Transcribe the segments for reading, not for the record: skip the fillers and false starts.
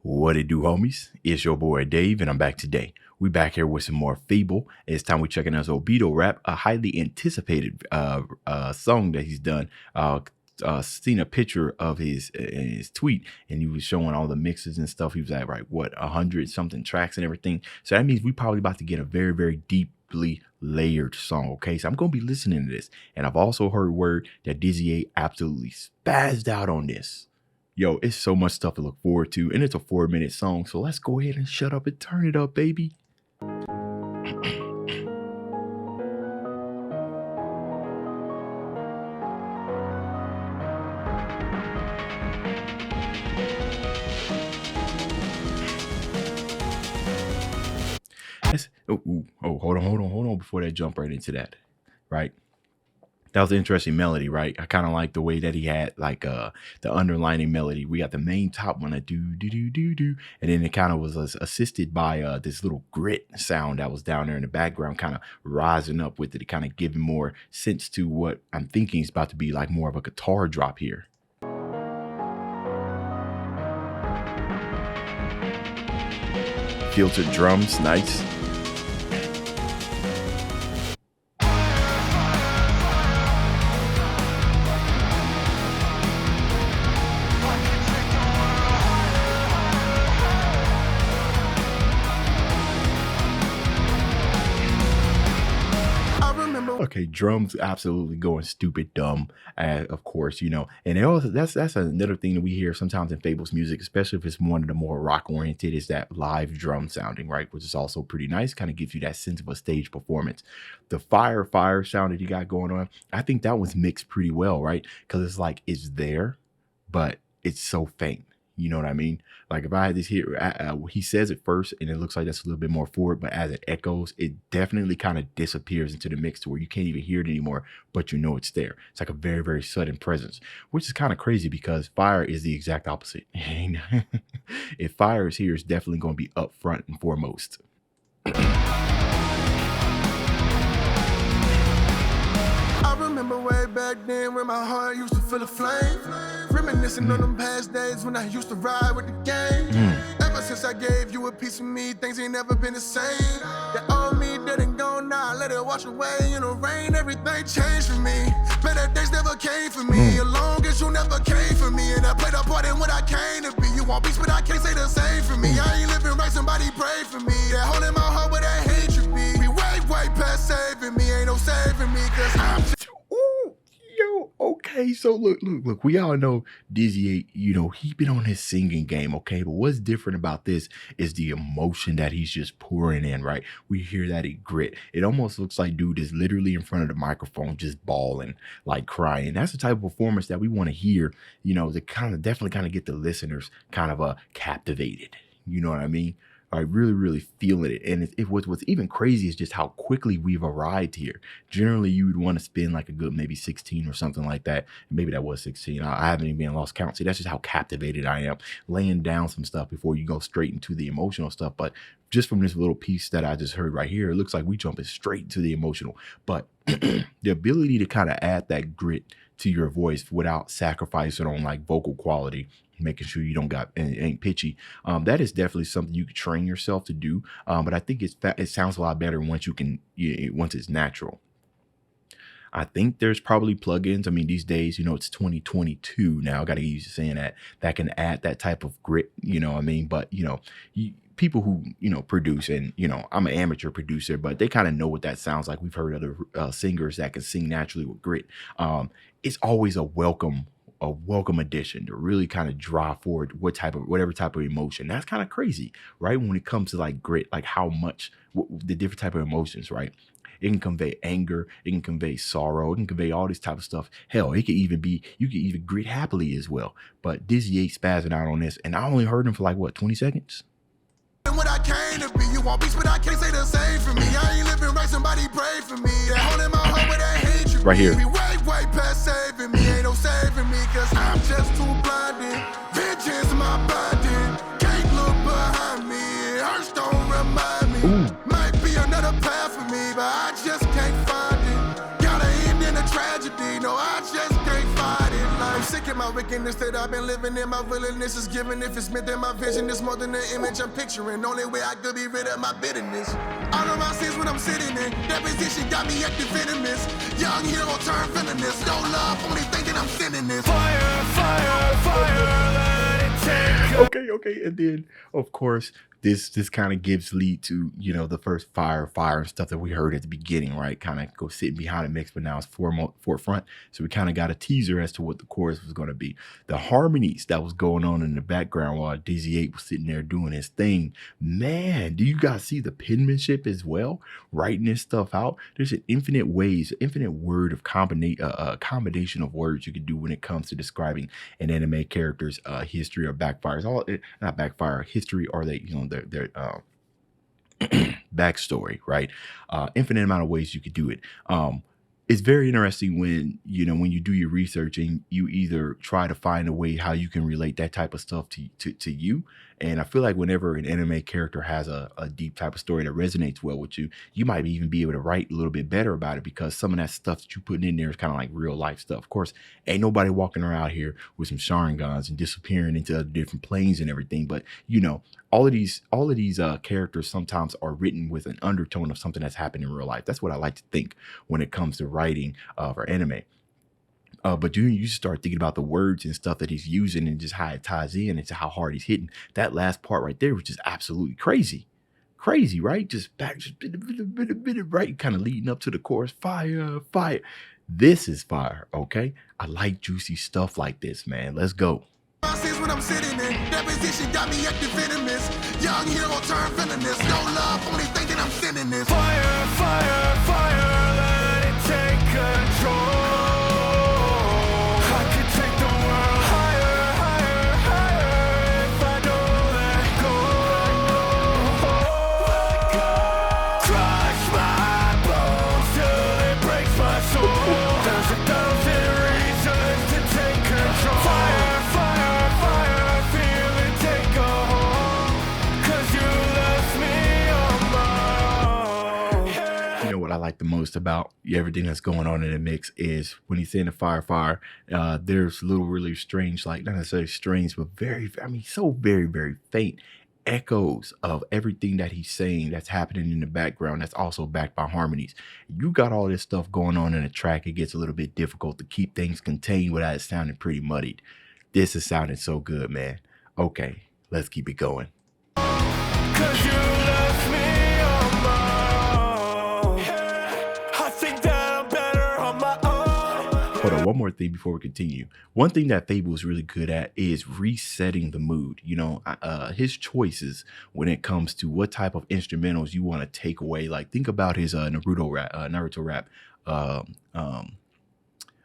What it do, homies? It's your boy Dave, and I'm back today. We back here with some more FabvL. It's time we checking out his Obito rap, a highly anticipated song that he's done. Seen a picture of his tweet, and he was showing all the mixes and stuff. He was at what 100 something tracks and everything. So that means we probably about to get a very, very deeply layered song. Okay, so I'm gonna be listening to this, and I've also heard word that DizzyEight absolutely spazzed out on this. Yo, it's so much stuff to look forward to, and it's a 4-minute song, so let's go ahead and shut up and turn it up, baby. Hold on before that jump right into that, right? That was an interesting melody, right? I kind of like the way that he had the underlining melody. We got the main top one, do, and then it kind of was assisted by this little grit sound that was down there in the background, kind of rising up with it, kind of giving more sense to what I'm thinking is about to be like more of a guitar drop here. Filtered drums, nice. Okay, drums absolutely going stupid dumb, of course, you know, and also that's another thing that we hear sometimes in FabvL's music, especially if it's one of the more rock oriented, is that live drum sounding, right? Which is also pretty nice, kind of gives you that sense of a stage performance. The fire sound that you got going on, I think that was mixed pretty well, right? Because it's like it's there, but it's so faint. You know what I mean? Like if I had this here, he says it first and it looks like that's a little bit more forward, but as it echoes, it definitely kind of disappears into the mix to where you can't even hear it anymore, but you know it's there. It's like a very, very sudden presence, which is kind of crazy because fire is the exact opposite. If fire is here, it's definitely going to be up front and foremost. I remember way back then when my heart used to feel a flame. Reminiscing on them past days when I used to ride with the gang. Ever since I gave you a piece of me, things ain't never been the same. That old me didn't go now, let it wash away in the rain. Everything changed for me. Better days never came for me. As long as you never came for me, and I played a part in what I came to be. You want peace, but I can't say the same for me. I ain't living right, somebody pray for me. That hole in my heart where that hatred be. We way past saving me, ain't no saving me, cause I'm Okay, so look, we all know DizzyEight, you know, he been on his singing game, okay? But what's different about this is the emotion that he's just pouring in, right? We hear that grit. It almost looks like dude is literally in front of the microphone just bawling, like crying. That's the type of performance that we want to hear, you know, to definitely get the listeners kind of captivated. You know what I mean? I really feeling it. And what's even crazy is just how quickly we've arrived here. Generally, you would want to spend like a good maybe 16 or something like that. Maybe that was 16. I haven't even lost count. See, that's just how captivated I am. Laying down some stuff before you go straight into the emotional stuff. But just from this little piece that I just heard right here, it looks like we jumping straight to the emotional. But the ability to kind of add that grit to your voice without sacrificing on like vocal quality, making sure you don't ain't pitchy. That is definitely something you can train yourself to do. But I think it sounds a lot better once once it's natural. I think there's probably plugins. I mean, these days, you know, it's 2022 now. I got to get used to saying that can add that type of grit. You know what I mean? But you know, people who, you know, produce, and, you know, I'm an amateur producer, but they kind of know what that sounds like. We've heard other singers that can sing naturally with grit. It's always a welcome addition to really kind of drive forward whatever type of emotion. That's kind of crazy, right? When it comes to like grit, like how much the different type of emotions, right? It can convey anger, it can convey sorrow, it can convey all this type of stuff. Hell, it could even be, you could even grit happily as well. But DizzyEight spazzing out on this, and I only heard him for like what, 20 seconds? what I came to be. You want peace, but I can't say the same for me. I ain't living right, somebody pray for me. That hole in my heart where that hatred right here. Be way past saving me. Ain't no saving me, cause I'm just too blinded. Vengeance my body. Can't look behind me. It hurts, don't remind me. Might be another path for me, but I just can't find it. Gotta end in a tragedy. No, I just can't find it. I'm sick Look at my wickedness that I've been living in. My willingness is given. If it's meant that my vision is more than the image I'm picturing. Only way I could be rid of my bitterness. All of my sins when I'm sitting in. That position got me active venomous. Young hero turned villainous. No love, only thinking I'm sending this. Fire, fire, fire, let it take. Okay, and then of course this kind of gives lead to, you know, the first fire and stuff that we heard at the beginning, right? Kind of go sitting behind the mix, but now it's forefront. So we kind of got a teaser as to what the chorus was going to be. The harmonies that was going on in the background while DizzyEight was sitting there doing his thing. Man, do you guys see the penmanship as well? Writing this stuff out. There's an infinite word of combination of words you can do when it comes to describing an anime character's history or backfires. Not backfire, history, or they, you know, their backstory, right? Infinite amount of ways you could do it. It's very interesting when you do your research and you either try to find a way how you can relate that type of stuff to you. And I feel like whenever an anime character has a deep type of story that resonates well with you, you might even be able to write a little bit better about it, because some of that stuff that you put in there is kind of like real life stuff. Of course, ain't nobody walking around here with some Sharingans and disappearing into other different planes and everything. But you know, all of these characters sometimes are written with an undertone of something that's happened in real life. That's what I like to think when it comes to writing for anime. But you start thinking about the words and stuff that he's using and just how it ties in into how hard he's hitting. That last part right there was just absolutely crazy, right? Just right, kind of leading up to the chorus. Fire, fire. This is fire, okay? I like juicy stuff like this, man. Let's go. When I'm sitting in that position got me active venomous. Young hero turned villainous. No love, only thinking I'm sending this. Fire, fire, fire, let it take control. I could take the world higher, higher, higher if I don't let go. Crush my bones till it breaks my soul. There's 1,000 reasons to take control. Fire. What I like the most about everything that's going on in the mix is when he's saying the fire, there's little really strange, like not necessarily strange, but very faint echoes of everything that he's saying that's happening in the background that's also backed by harmonies. You got all this stuff going on in a track, it gets a little bit difficult to keep things contained without it sounding pretty muddied. This is sounding so good, man. Okay, let's keep it going. 'Cause you left me. Hold on, one more thing before we continue. One thing that FabvL is really good at is resetting the mood. You know, his choices when it comes to what type of instrumentals you want to take away. Like, think about his Naruto rap,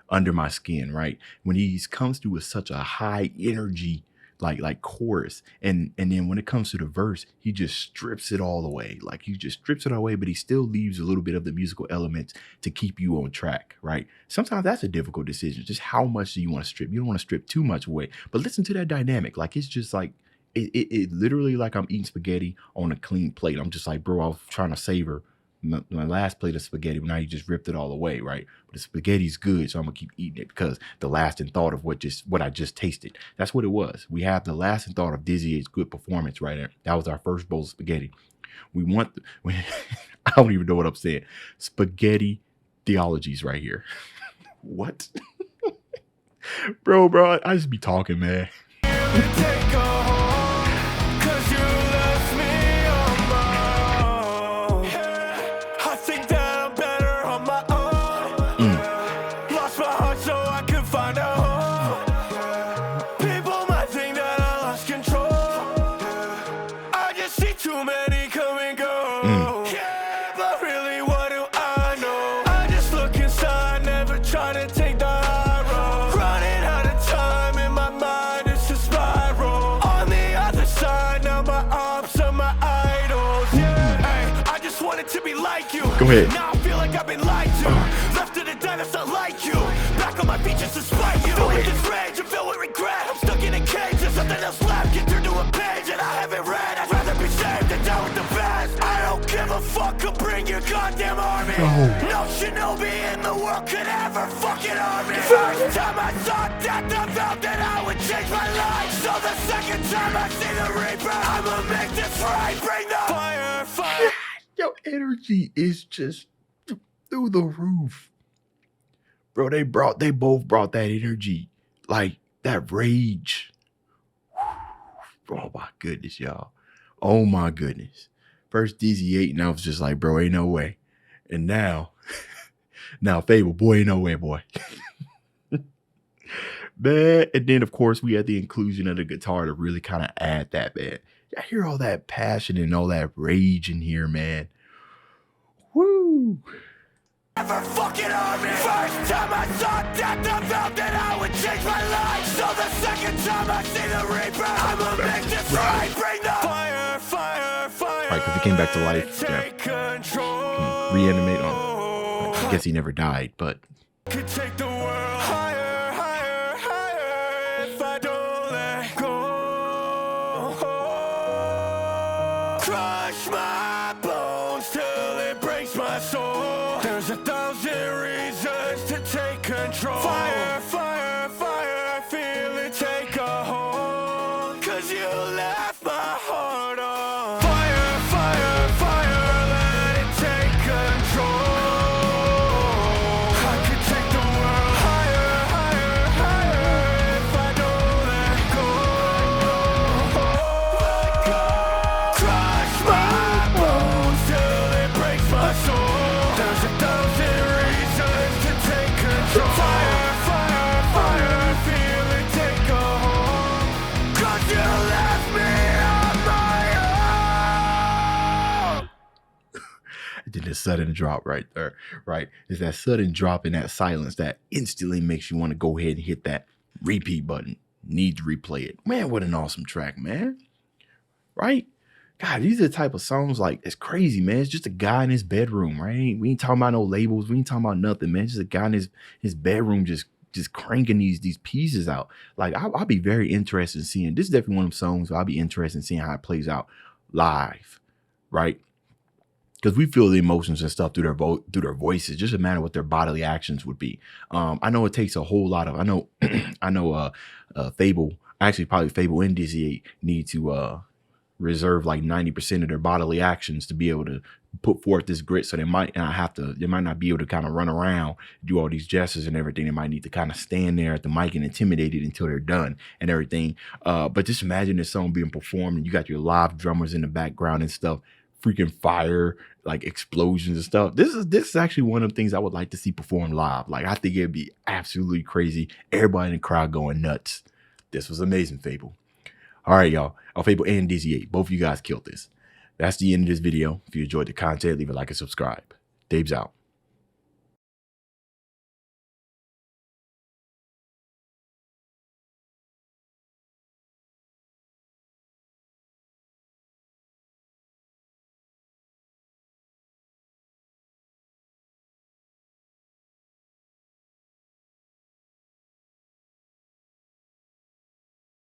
Under My Skin, right? When he comes through with such a high energy like chorus, and then when it comes to the verse, he just strips it all away. Like, he just strips it away, but he still leaves a little bit of the musical elements to keep you on track, right? Sometimes that's a difficult decision. Just how much do you want to strip? You don't want to strip too much away, but listen to that dynamic. Like, it's just like it literally like I'm eating spaghetti on a clean plate. I'm just like, bro, I was trying to savor my last plate of spaghetti, but now you just ripped it all away, right? But the spaghetti's good, so I'm gonna keep eating it because the lasting thought of what I just tasted. That's what it was. We have the lasting thought of DizzyEight's good performance right there. That was our first bowl of spaghetti. I don't even know what I'm saying. Spaghetti theologies right here. What? bro, I just be talking, man. Go ahead. Now I feel like I've been lied to. Left to the dead, it's not like you. Back on my feet just to spite you. Filled with this rage and filled with regret. I'm stuck in a cage, there's nothing else left. Get through to a page and I haven't read. I'd rather be saved than down with the best. I don't give a fuck could bring your goddamn army? No shinobi in the world could ever fucking harm me. First time I saw death, I felt that I would change my life. So the second time I see the Reaper, I'ma make this right. Bring the fire, fire. Your energy is just through the roof. Bro, they both brought that energy. Like that rage. Oh my goodness, y'all. Oh my goodness. First DizzyEight, and I was just like, bro, ain't no way. And now FabvL, boy, ain't no way, boy. Man, and then of course we had the inclusion of the guitar to really kind of add that, man. I hear all that passion and all that rage in here, man. Woo! Ever fucking army. First time I saw death, I felt that I would change my life. So the second time I see the Reaper, I'ma make this right. Bring the fire, fire, fire. Right, because he came back to life. Take control. Reanimate on. I guess he never died, but could take the world higher, higher, higher if I don't let go. Crush my bones till it breaks my soul. There's 1,000 reasons to take control. Fire, fire, fire, I feel it take a hold. 'Cause you left my heart on. Fire, fire, fire, let it take control. I could take the world higher, higher, higher if I don't let go. Crush my bones till it breaks my soul. There's 1,000 reasons to take control. Fire, fire, fire, I feel it take a hold. 'Cause you left me on my own. and then the sudden drop right there, right? It's that sudden drop in that silence that instantly makes you want to go ahead and hit that repeat button. Need to replay it. Man, what an awesome track, man. Right? God, these are the type of songs like, it's crazy, man. It's just a guy in his bedroom, right? We ain't talking about no labels. We ain't talking about nothing, man. Just a guy in his bedroom just cranking these pieces out. Like, I'll be very interested in seeing, this is definitely one of them songs where I'll be interested in seeing how it plays out live, right? Because we feel the emotions and stuff through their voices. Just a matter of what their bodily actions would be. I know it takes a whole lot of, I know FabvL, actually probably FabvL and DizzyEight need to reserve like 90% of their bodily actions to be able to put forth this grit. So they might not be able to kind of run around, do all these gestures and everything. They might need to kind of stand there at the mic and intimidate it until they're done and everything. But just imagine this song being performed and you got your live drummers in the background and stuff, freaking fire, like explosions and stuff. This is actually one of the things I would like to see performed live. Like, I think it'd be absolutely crazy. Everybody in the crowd going nuts. This was amazing, FabvL. All right, y'all. FabvL and DizzyEight, both of you guys killed this. That's the end of this video. If you enjoyed the content, leave a like and subscribe. Dave's out.